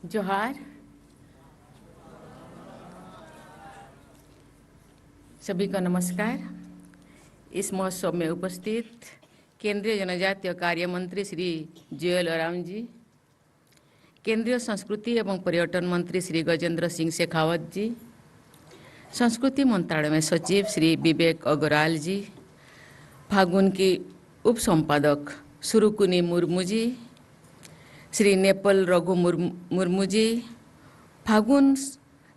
जोहार। सभी को नमस्कार। इस महोत्सव में उपस्थित केंद्रीय जनजातीय कार्य मंत्री श्री जुएल ओराम जी, केंद्रीय संस्कृति एवं पर्यटन मंत्री श्री गजेंद्र सिंह शेखावत जी, संस्कृति मंत्रालय में सचिव श्री विवेक अग्रवाल जी, फागुन की उप संपादक सुरुकुनी मुर्मू जी, श्री नेपाल रघु मुर्मू जी, फागुन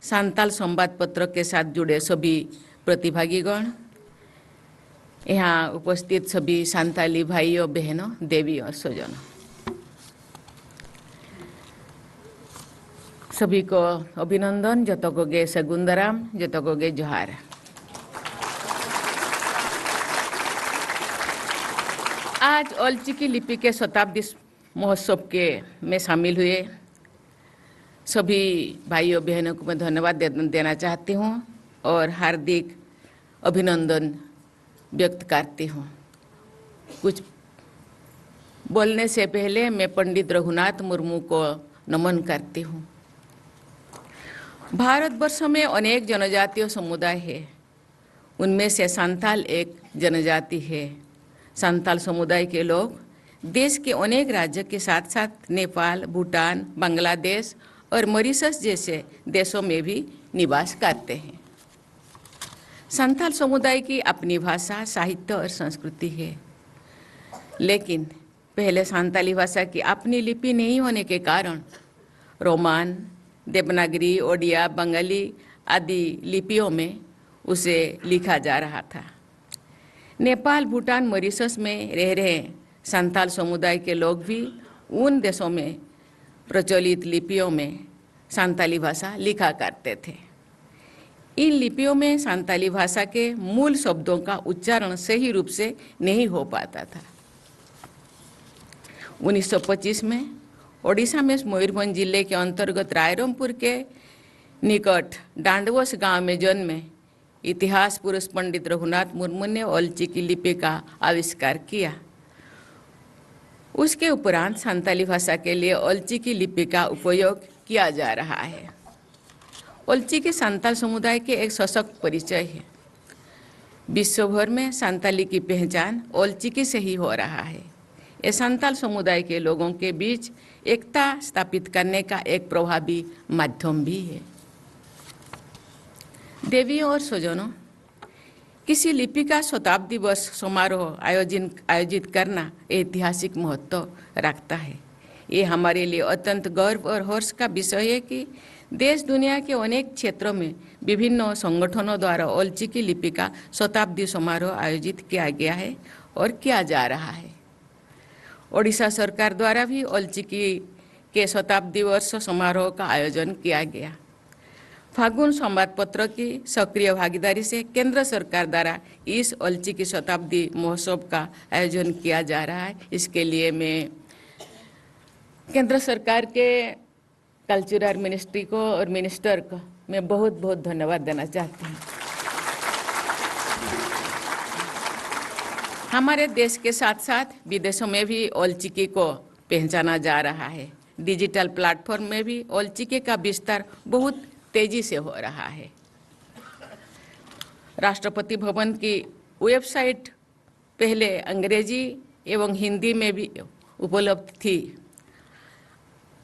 सांताल संवाद पत्र के साथ जुड़े सभी प्रतिभागीगण, यहाँ उपस्थित सभी सांताली भाइयों बहनों, देवी और स्वजनों, सभी को अभिनंदन। जतकोगे सगुंदराम, जतकोगे जोहार। आज ओलचिकी लिपि के शताब्दी महोत्सव के में शामिल हुए सभी भाइयों बहनों को मैं धन्यवाद देना चाहती हूँ और हार्दिक अभिनंदन व्यक्त करती हूँ। कुछ बोलने से पहले मैं पंडित रघुनाथ मुर्मू को नमन करती हूँ। भारतवर्ष में अनेक जनजातीय समुदाय है, उनमें से सांताल एक जनजाति है। सांताल समुदाय के लोग देश के अनेक राज्यों के साथ साथ नेपाल, भूटान, बांग्लादेश और मॉरिशस जैसे देशों में भी निवास करते हैं। सांताल समुदाय की अपनी भाषा, साहित्य और संस्कृति है, लेकिन पहले सांताली भाषा की अपनी लिपि नहीं होने के कारण रोमान, देवनागरी, ओडिया, बंगाली आदि लिपियों में उसे लिखा जा रहा था। नेपाल, भूटान, मॉरिशस में रह रहे सांताल समुदाय के लोग भी उन देशों में प्रचलित लिपियों में सांताली भाषा लिखा करते थे। इन लिपियों में सांताली भाषा के मूल शब्दों का उच्चारण सही रूप से नहीं हो पाता था। 1925 में ओडिशा में मयूरभंज जिले के अंतर्गत रायरंगपुर के निकट डांडवस गांव में जन्मे इतिहास पुरुष पंडित रघुनाथ मुर्मू ने ओलचिकी लिपि का आविष्कार किया। उसके उपरांत सांताली भाषा के लिए ओलचिकी लिपि का उपयोग किया जा रहा है। ओलचिकी सांताल समुदाय के एक सशक्त परिचय है। विश्व भर में सांताली की पहचान ओलचिकी से ही हो रहा है। ये सांताल समुदाय के लोगों के बीच एकता स्थापित करने का एक प्रभावी माध्यम भी है। देवियों और स्वजनों, किसी लिपि का शताब्दी वर्ष समारोह आयोजित करना ऐतिहासिक महत्व रखता है। ये हमारे लिए अत्यंत गर्व और हर्ष का विषय है कि देश दुनिया के अनेक क्षेत्रों में विभिन्न संगठनों द्वारा ओलचिकी लिपि का शताब्दी समारोह आयोजित किया गया है और किया जा रहा है। ओडिशा सरकार द्वारा भी ओलचिकी के शताब्दी वर्ष समारोह का आयोजन किया गया। फागुन संवाद पत्र की सक्रिय भागीदारी से केंद्र सरकार द्वारा इस ओलचिकी शताब्दी महोत्सव का आयोजन किया जा रहा है। इसके लिए मैं केंद्र सरकार के कल्चरल मिनिस्ट्री को और मिनिस्टर को मैं बहुत बहुत धन्यवाद देना चाहती हूँ। हमारे देश के साथ साथ विदेशों में भी ओलचिकी को पहचाना जा रहा है। डिजिटल प्लेटफॉर्म में भी ओलचिकी का विस्तार बहुत तेजी से हो रहा है। राष्ट्रपति भवन की वेबसाइट पहले अंग्रेजी एवं हिंदी में भी उपलब्ध थी।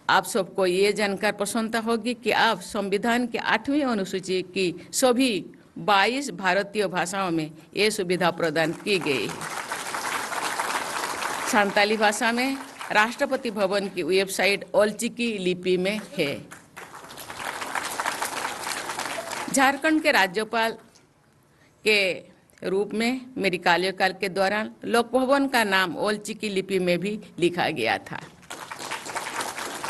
आप सबको ये जानकर प्रसन्नता होगी कि अब संविधान के 8वीं अनुसूची की सभी 22 भारतीय भाषाओं में ये सुविधा प्रदान की गई है। सांताली भाषा में राष्ट्रपति भवन की वेबसाइट ओलचिकी लिपि में है। झारखंड के राज्यपाल के रूप में मेरी कार्यकाल के दौरान लोक भवन का नाम ओलचिकी लिपि में भी लिखा गया था।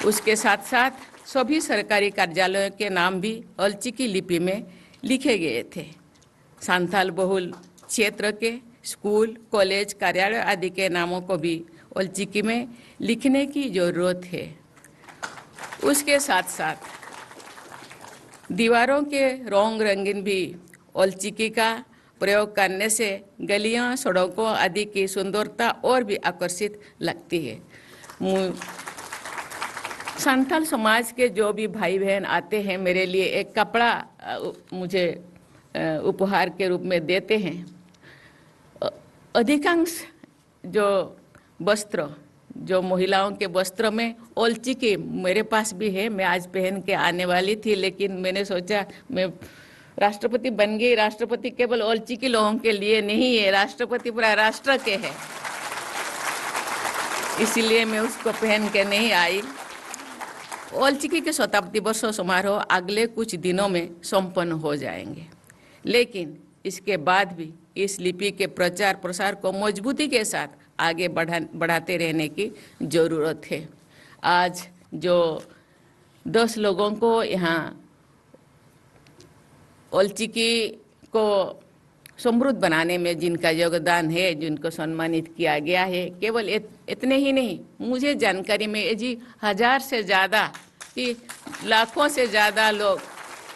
उसके साथ साथ सभी सरकारी कार्यालयों के नाम भी ओलचिकी लिपि में लिखे गए थे। सांताल बहुल क्षेत्र के स्कूल, कॉलेज, कार्यालय आदि के नामों को भी ओलचिकी में लिखने की जरूरत है। उसके साथ साथ दीवारों के रंग रंगीन भी ओलचिकी का प्रयोग करने से गलियां, सड़कों आदि की सुंदरता और भी आकर्षित लगती है। संथाल समाज के जो भी भाई बहन आते हैं मेरे लिए एक कपड़ा मुझे उपहार के रूप में देते हैं। अधिकांश जो वस्त्र, जो महिलाओं के वस्त्र में ओलचिकी मेरे पास भी है, मैं आज पहन के आने वाली थी, लेकिन मैंने सोचा मैं राष्ट्रपति बन गई। राष्ट्रपति केवल ओलचिकी लोगों के लिए नहीं है, राष्ट्रपति पूरा राष्ट्र के है, इसीलिए मैं उसको पहन के नहीं आई। ओलचिकी के शताब्दी वर्ष समारोह अगले कुछ दिनों में संपन्न हो जाएंगे, लेकिन इसके बाद भी इस लिपि के प्रचार प्रसार को मजबूती के साथ आगे बढ़ाते रहने की ज़रूरत है। आज जो 10 लोगों को यहाँ ओलचिकी को समृद्ध बनाने में जिनका योगदान है, जिनको सम्मानित किया गया है, केवल इतने ही नहीं, मुझे जानकारी में जी 1000 से ज़्यादा कि लाखों से ज़्यादा लोग,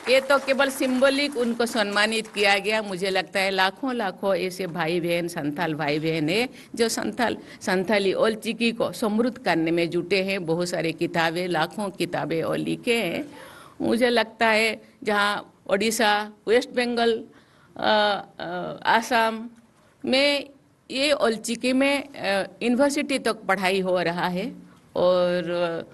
ये तो केवल सिंबलिक उनको सम्मानित किया गया। मुझे लगता है लाखों लाखों ऐसे भाई बहन, संथाल भाई बहन है जो संथाली ओलचिकी को समृद्ध करने में जुटे हैं। बहुत सारी किताबें, लाखों किताबें और लिखे हैं। मुझे लगता है जहाँ ओडिशा, वेस्ट बंगाल, आसाम में ये ओलचिकी में यूनिवर्सिटी तक पढ़ाई हो रहा है, और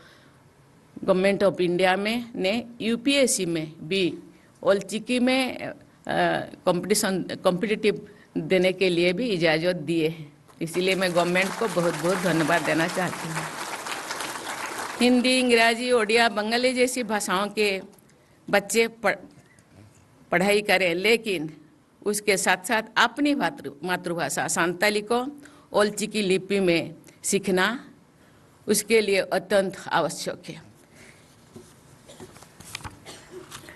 गवर्नमेंट ऑफ इंडिया में ने यूपीएससी में भी ओलचिकी में कॉम्पिटिटिव देने के लिए भी इजाज़त दिए हैं। इसीलिए मैं गवर्नमेंट को बहुत बहुत धन्यवाद देना चाहती हूँ। हिंदी, अंग्रेजी, ओडिया, बंगाली जैसी भाषाओं के बच्चे पढ़ाई करें, लेकिन उसके साथ साथ अपनी मातृभाषा संथाली को ओलचिकी लिपि में सीखना उसके लिए अत्यंत आवश्यक है।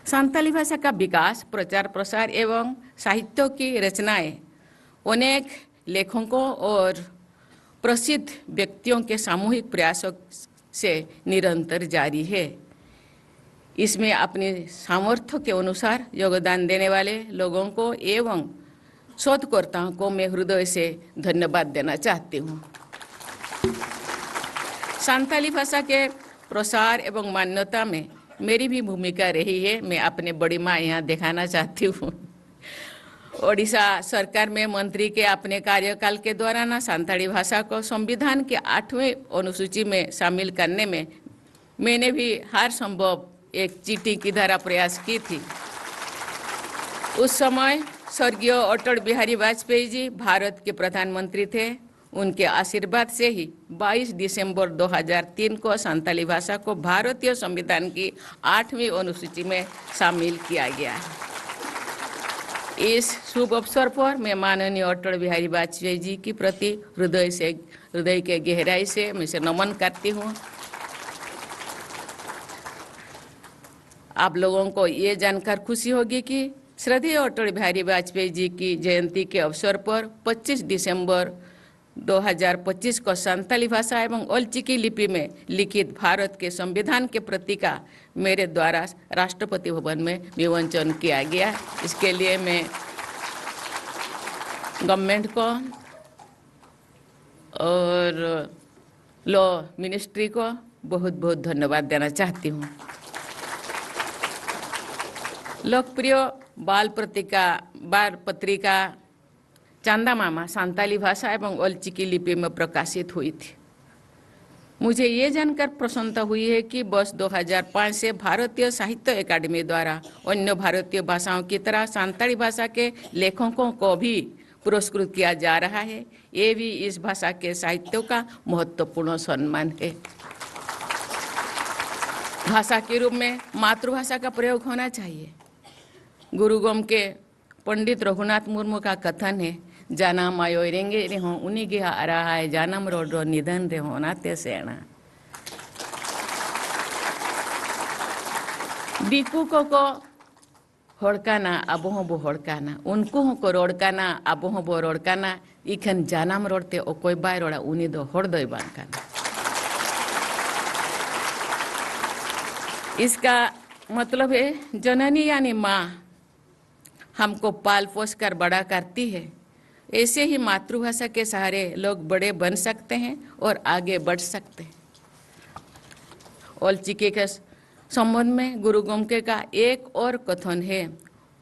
संथाली भाषा का विकास, प्रचार प्रसार एवं साहित्य की रचनाएं अनेक लेखकों और प्रसिद्ध व्यक्तियों के सामूहिक प्रयासों से निरंतर जारी है। इसमें अपने सामर्थ्य के अनुसार योगदान देने वाले लोगों को एवं शोधकर्ताओं को मैं हृदय से धन्यवाद देना चाहती हूँ। संथाली भाषा के प्रसार एवं मान्यता में मेरी भी भूमिका रही है। मैं अपने बड़ी माँ यहाँ दिखाना चाहती हूँ। ओडिशा सरकार में मंत्री के अपने कार्यकाल के दौरान संथाली भाषा को संविधान के 8वें अनुसूची में शामिल करने में मैंने भी हर संभव एक चीटी की धारा प्रयास की थी। उस समय स्वर्गीय अटल बिहारी वाजपेयी जी भारत के प्रधानमंत्री थे। उनके आशीर्वाद से ही 22 दिसंबर 2003 को संथाली भाषा को भारतीय संविधान की 8वीं अनुसूची में शामिल किया गया है। इस शुभ अवसर पर मैं माननीय अटल बिहारी वाजपेयी जी की प्रति हृदय के गहराई से मैं इसे नमन करती हूँ। आप लोगों को ये जानकर खुशी होगी कि श्रद्धेय अटल बिहारी वाजपेयी जी की जयंती के अवसर पर 25 दिसंबर 2025 को संथाली भाषा एवं ओलचिकी लिपि में लिखित भारत के संविधान के प्रति का मेरे द्वारा राष्ट्रपति भवन में विमोचन किया गया। इसके लिए मैं गवर्नमेंट को और लॉ मिनिस्ट्री को बहुत बहुत धन्यवाद देना चाहती हूँ। लोकप्रिय बाल पत्रिका चांदा मामा संथाली भाषा एवं ओलचिकी लिपि में प्रकाशित हुई थी। मुझे ये जानकर प्रसन्नता हुई है कि वर्ष 2005 से भारतीय साहित्य अकादमी द्वारा अन्य भारतीय भाषाओं की तरह संथाली भाषा के लेखकों को भी पुरस्कृत किया जा रहा है। ये भी इस भाषा के साहित्य का महत्वपूर्ण सम्मान है। भाषा के रूप में मातृभाषा का प्रयोग होना चाहिए। गुरुगम के पंडित रघुनाथ मुर्मू का कथन है, जानम आयो रेंगे रे हों उन्हीं के आ रहा है, जानम रोड रो निधन रे होना ते सेना। दिकू को होड़काना अबोह बो होड़काना, उनको को रोड़काना अबोह बो रोड़काना, इखन जानम रोडते ओ कोई बाय रोड़ा उन्हीं दो होड़ दो बांकाना। इसका मतलब है जननी यानी माँ हमको पाल पोस कर बड़ा करती है। ऐसे ही मातृभाषा के सहारे लोग बड़े बन सकते हैं और आगे बढ़ सकते हैं। ऑलचिकी के संबंध में गुरु गोमके का एक और कथन है,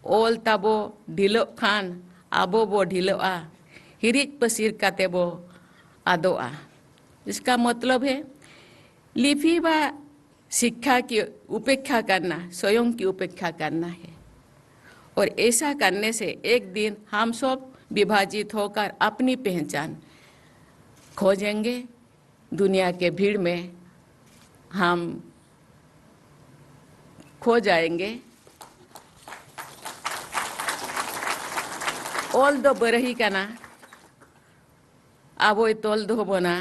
ओल ताबो ढिलो खान आबो बो ढिलोआ हिरिज पसीर काते बो आदोआ। इसका मतलब है लिपि व शिक्षा की उपेक्षा करना स्वयं की उपेक्षा करना है, और ऐसा करने से एक दिन हम सब विभाजित होकर अपनी पहचान खोजेंगे। दुनिया के भीड़ में हम खो जाएंगे। ओल दो बरही काना आबोय तोल दो बना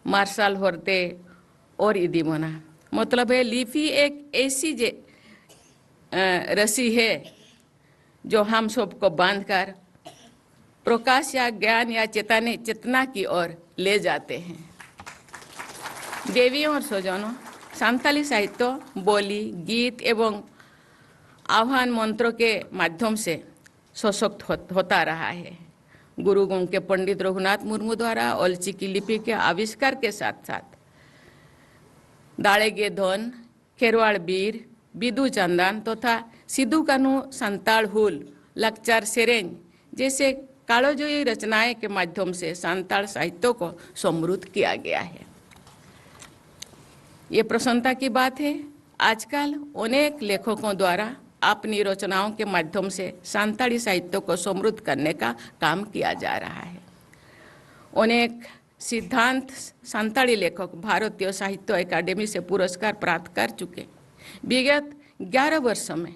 मार्शल होरते और इदी बना। मतलब है लिपि एक ऐसी रस्सी है जो हम सबको बांधकर प्रकाश या ज्ञान या चेतना की ओर ले जाते हैं। देवियों और स्वजनों, संताली साहित्य बोली, गीत एवं आह्वान मंत्रों के माध्यम से सशक्त होता रहा है। गुरु गोमके पंडित रघुनाथ मुर्मू द्वारा ऑलचिकी लिपि के आविष्कार के साथ साथ दाड़ेगे धन, खेरवाड़ बीर, बिदु चंदन तथा सिद्धू कान्हू संताल हुल, लकचार सेरेंज जैसे कालोजयी रचनाएं के माध्यम से संताल साहित्य को समृद्ध किया गया है। ये प्रसन्नता की बात है, आजकल अनेक लेखकों द्वारा अपनी रचनाओं के माध्यम से संताली साहित्य को समृद्ध करने का काम किया जा रहा है। अनेक सिद्धांत संताली लेखक भारतीय साहित्य अकादमी से पुरस्कार प्राप्त कर चुके। विगत 11 वर्षों में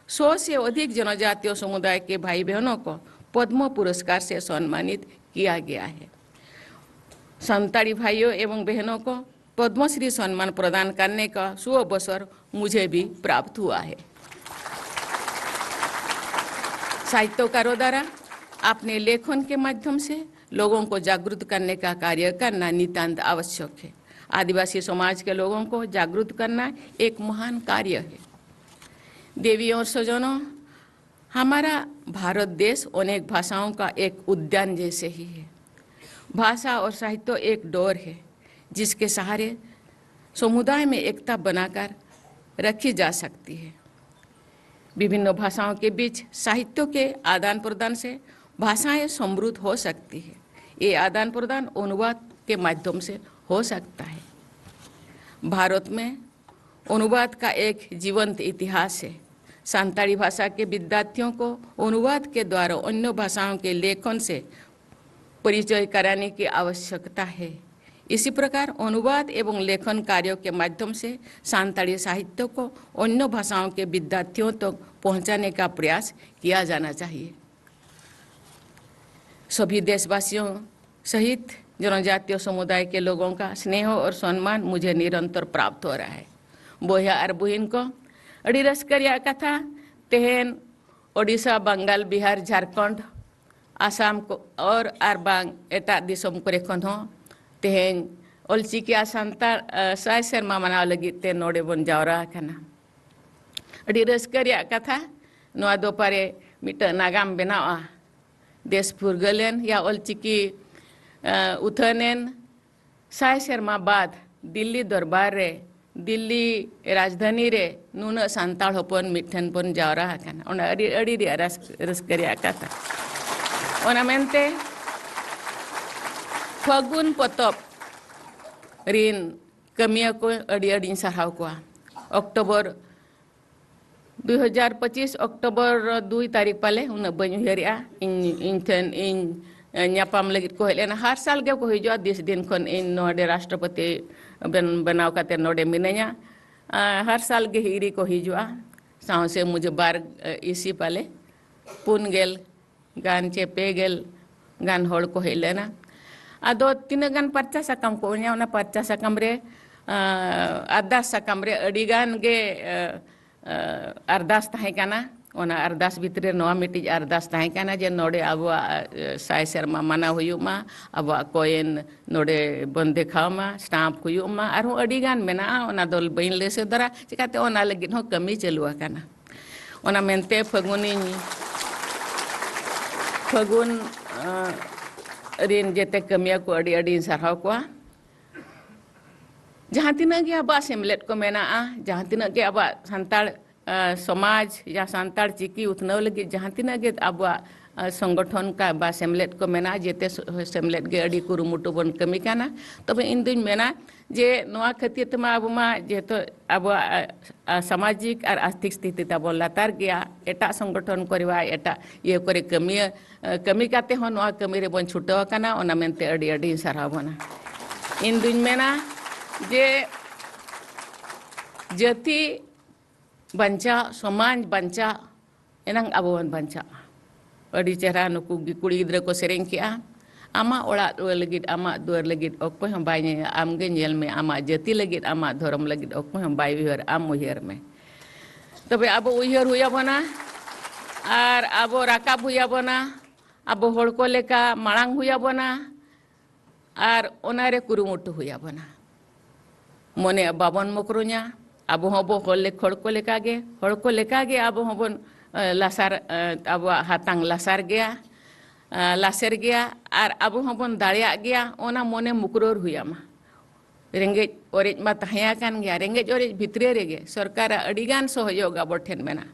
100 से अधिक जनजातीय समुदाय के भाई बहनों को पद्म पुरस्कार से सम्मानित किया गया है। संताली भाइयों एवं बहनों को पद्मश्री सम्मान प्रदान करने का सुअवसर मुझे भी प्राप्त हुआ है। साहित्यकारों द्वारा अपने लेखन के माध्यम से लोगों को जागरूक करने का कार्य करना नितांत आवश्यक है। आदिवासी समाज के लोगों को जागरूक करना एक महान कार्य है। देवियों और स्वजनों, हमारा भारत देश अनेक भाषाओं का एक उद्यान जैसे ही है। भाषा और साहित्य एक डोर है जिसके सहारे समुदाय में एकता बनाकर रखी जा सकती है। विभिन्न भाषाओं के बीच साहित्य के आदान प्रदान से भाषाएं समृद्ध हो सकती है। ये आदान प्रदान अनुवाद के माध्यम से हो सकता है। भारत में अनुवाद का एक जीवंत इतिहास है। संताली भाषा के विद्यार्थियों को अनुवाद के द्वारा अन्य भाषाओं के लेखन से परिचय कराने की आवश्यकता है। इसी प्रकार अनुवाद एवं लेखन कार्यों के माध्यम से संताली साहित्य को अन्य भाषाओं के विद्यार्थियों तक पहुंचाने का प्रयास किया जाना चाहिए। सभी देशवासियों सहित जनजातीय समुदाय के लोगों का स्नेह और सम्मान मुझे निरंतर प्राप्त हो रहा है। बोया और बुहिन को अड़ी रस्करिया कथा तेहन ओडिशा, बंगाल, बिहार, झारखंड, आसाम को और आरबांग एटा दिसम करे खन हो तेहन ऑलचिकी सानताल 100 सेरमा मनाव लगी ते नोडे बन जावरा कना। अड़ी रस्करिया कथा नोआ दोपारे मिटा नागाम बनावा देश फुरगलेन या ऑलचिकी उथनेन 100 सेरमा बाद दिल्ली दरबार रे दिल्ली राजधानी रे नुना सानताल होपन मिठन पन जावरा कना। ओना अड़ी अड़ी रस्करिया कथा ओना मेनते फागुन पतप रिन कमिया को अड़ी अड़ी साराव को अक्टोबर 2025 अक्टोबर 2 तारीख पाले उन बनुहरिया इन ठन इन न्यापाम लगित को हेलेना हर साल के को हिजुआ 10 दिन खन इन नोडे राष्ट्रपति बनाव काते नोडे मिनेया हर साल के हिरी को हिजुआ साव से मुझे बार इसी पाले पुनगेल गान चे पेगेल गान होड़ को हेलेना आदो तीन गान पर्चा सकम को उन्या पर्चा सकम रे अरदास सकम रे अड़ीगान गे अरदास ताहे काना ओना अरदास भितरे नोआ मिटी अरदास ताहे काना जे नोडे आबुआ 100 सेरमा माना हुयुमा आबुआ कोयन नोडे बन देखावमा स्टाम्प हुयुमा आरो अड़ीगान मेना ओना दोल बइन लेसे दरा चिकाते ओना लगिन हो कमी चलुआ काना। ओना मेनते फागुन रिन जेते कमिया को अड़ी अड़ी साराव को जहाँ तिना गे अब सेमलेट को मेना, जहाँ तिना गे अब सानताड़ समाज या सानताड़ चिकी उतनाव लगी जहाँ तिना गे अब संगठन का बा सेमलेट को मेना जेते सेमलेट गे अड़ी कुरुमुटु बन कमी काना। तबे इन दिन मेना जे नोआ खातिर तमा अब मा जेतो अब सामाजिक और आर्थिक स्थिति तब लातार गया एटा संगठन करवा एटा ये करे कमी काते हो नोआ कमी रे बन छुटाव काना ओना मेनते अड़ी अड़ी साराव बना। इन दिन मेना जे जाति बंचा समाज बंचा एनंग अब बन बंचा अड़ी चेहरा नुकु कुड़ी गिद्रा को सेरें किया आमा ओड़ा दुआर लगित आमा दुआर लगित ओको हम बाय आमगे नेल में आमा जाति लगित आमा धर्म लगित ओको हम बाय उयहर आम उयहर में तबे अब उयहर हुया बना और अब राकाब हुया बना अब होड़ को लेका मांग हुया बना और ओनारे कुरुमुटु हुया बना मने बाबन मकरुኛ अब हबो होले खोड़ को लेका गे अब हबन लासार अब हातांग लासार गया लासेर गया और अब हबन दाड़िया गया ओना मने मुकरोर हुया मा रेंगेज ओरेज मा तहया कान गया रेंगेज ओरेज भितरे रेगे सरकार अड़ीगान सहयोग अब ठेन मेना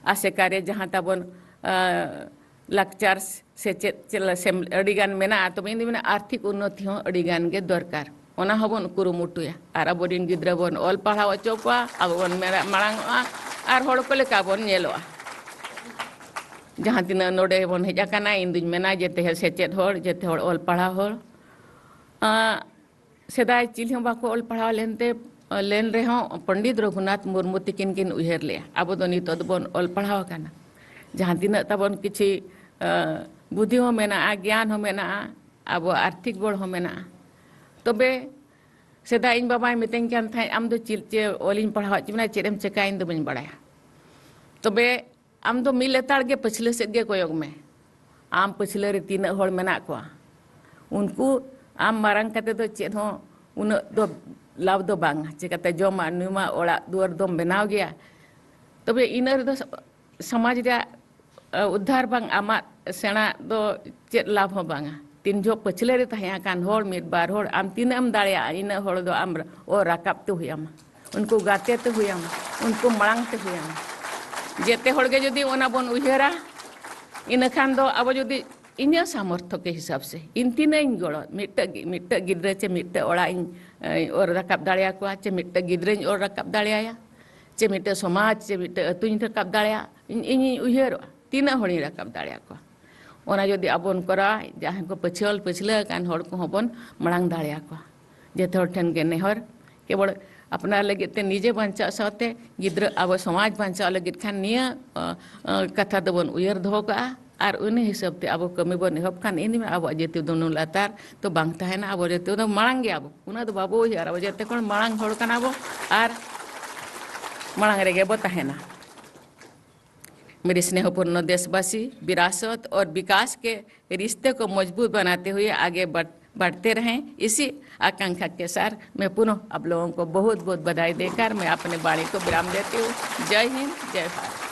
आसे कार्य जहाँ तबन लाकचार से चेत अड़ीगान मेना तो इन मेना आर्थिक उन्नति हो अड़ीगान गे दरकार ओना हबन कुरुमुटुया और अब दिन गिद्रा बन ऑल पढ़ाव अचो कोआ अब बन मेरा मांगोआ और होड़ को लेका बन नेलोआ जहाँ तीना नोडे बन हेजा काना इन दिन मेना जेते हे सेचेत होड़ जेते होड़ ऑल पढ़ाव होड़ सेदाय चिल हम बाको ऑल पढ़ाव लेनते लेन रे हो पंडित रघुनाथ मुर्मू तिकिन किन उयहर ले अब दो नितो बन ऑल पढ़ाव काना जहाँ तीना तबन किछि बुद्धि हो मेना ज्ञान हो मेना अब आर्थिक बड़ हो मेना तबे सेदा इन बाबा मितें कान थाय आम दो चिल चे ओलिन पढ़ाव चिमना चेरेम चेका इन दो बन बड़ाया तबे आम दो मिल लेताड़ गे पछले से गे कोयोग में आम पछले रे तीन होड़ मेना को उनको आम मारंग कते दो चेद हो उन दो लाभ दो बांग चिकाते जमा नुमा ओड़ा दुआर दम बनाव गया तबे इनर दो समाज रे उद्धार बांग आमा सेना दो चेद लाभ हो बांगा तीन जो पछले रे तहया कान होड़ मिट बार होड़ आम तीन आम दाड़िया इन होड़ दो आम ओ राकाब ते हुयामा उनको गाते ते हुयामा उनको मांग ते हुयामा जेते होड़ गे जदी ओना बन उयहरा इन खान दो अब जदी इन सामर्थ्य के हिसाब से इन तीन इन गड़ो मिट गिद्रे चे मिट ओड़ा इन और राकाब दाड़िया को चे मिट गिद्रे और राकाब दाड़िया चे मिट समाज चे मिट अतुñ राकाब दाड़िया इन उयहर तीन होड़ी राकाब दाड़िया को ओना जदी अबन करा जहाँ को पछले कान होड़ को हबन मांग दाड़िया को जेते होड़ ठेन गे नेहर केवल अपना लगित ते निजे बांचा साथे गिद्र अब समाज बांचा लगित खान निया कथा दबन उयहर दो का और उन हिसाब ते अब कमी बन एहब खान इन में अब जेते दोनों लातार तो बांग तहना अब जेते दो मांग गे अब उना दो बाबू उयहर अब जेते कोन मांग होड़ काना अब और मांग रेगे बो तहना। मेरे स्नेहपूर्ण देशवासी विरासत और विकास के रिश्ते को मजबूत बनाते हुए आगे बढ़ते रहें इसी आकांक्षा के साथ मैं पुनः आप लोगों को बहुत बहुत बधाई देकर मैं अपने वाणी को विराम देती हूँ। जय हिंद जय भारत।